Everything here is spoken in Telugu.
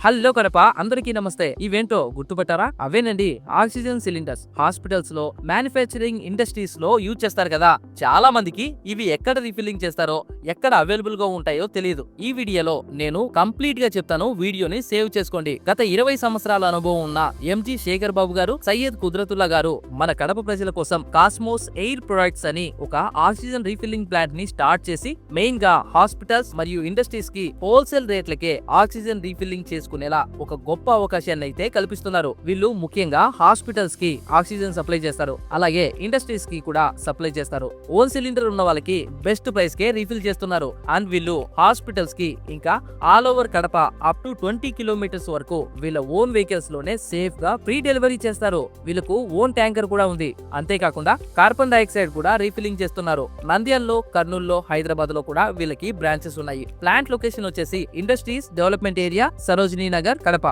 హలో కడప, అందరికీ నమస్తే. ఇవేంటో గుర్తుపట్టారా? అవేనండి ఆక్సిజన్ సిలిండర్స్. హాస్పిటల్స్ లో, మ్యానుఫ్యాక్చరింగ్ ఇండస్ట్రీస్ లో యూజ్ చేస్తారు కదా. చాలా మందికి ఇవి ఎక్కడ రీఫిల్లింగ్ చేస్తారో, ఎక్కడ అవైలబుల్ గా ఉంటాయో తెలియదు. ఈ వీడియోలో నేను కంప్లీట్ గా చెప్తాను. వీడియోని సేవ్ చేసుకోండి. గత 20 సంవత్సరాల అనుభవం ఉన్న ఎంజి శేఖర్ బాబు గారు, సయ్యద్ కుద్రతుల్లా గారు మన కడప ప్రజల కోసం కాస్మోస్ ఎయిర్ ప్రొడక్ట్స్ అని ఒక ఆక్సిజన్ రీఫిల్లింగ్ ప్లాంట్ ని స్టార్ట్ చేసి మెయిన్ గా హాస్పిటల్స్ మరియు ఇండస్ట్రీస్ కి హోల్సేల్ రేట్లకే ఆక్సిజన్ రీఫిల్లింగ్ చేసుకునేలా ఒక గొప్ప అవకాశాన్ని అయితే కల్పిస్తున్నారు. వీళ్ళు ముఖ్యంగా హాస్పిటల్స్ కి ఆక్సిజన్ సప్లై చేస్తారు, అలాగే ఇండస్ట్రీస్ కి కూడా సప్లై చేస్తారు. ఓన్ సిలిండర్ ఉన్న వాళ్ళకి బెస్ట్ ప్రైస్ కే రీఫిల్ చేస్తున్నారు. అండ్ వీళ్ళు హాస్పిటల్స్ కి ఇంకా all over Kadapa up to 20 kilometres వరకు వీళ్ళ ఓన్ వెహికల్స్ లోనే సేఫ్ గా ఫ్రీ డెలివరీ చేస్తారు. వీళ్ళకు ఓన్ ట్యాంకర్ కూడా ఉంది. అంతేకాకుండా కార్బన్ డైఆక్సైడ్ కూడా రీఫిల్లింగ్ చేస్తున్నారు. నంద్యాలలో, కర్నూలులో, హైదరాబాద్ లో కూడా వీళ్ళకి బ్రాంచెస్ ఉన్నాయి. ప్లాంట్ లొకేషన్ వచ్చేసి industries development area, Sarojini Nagar, Kadapa.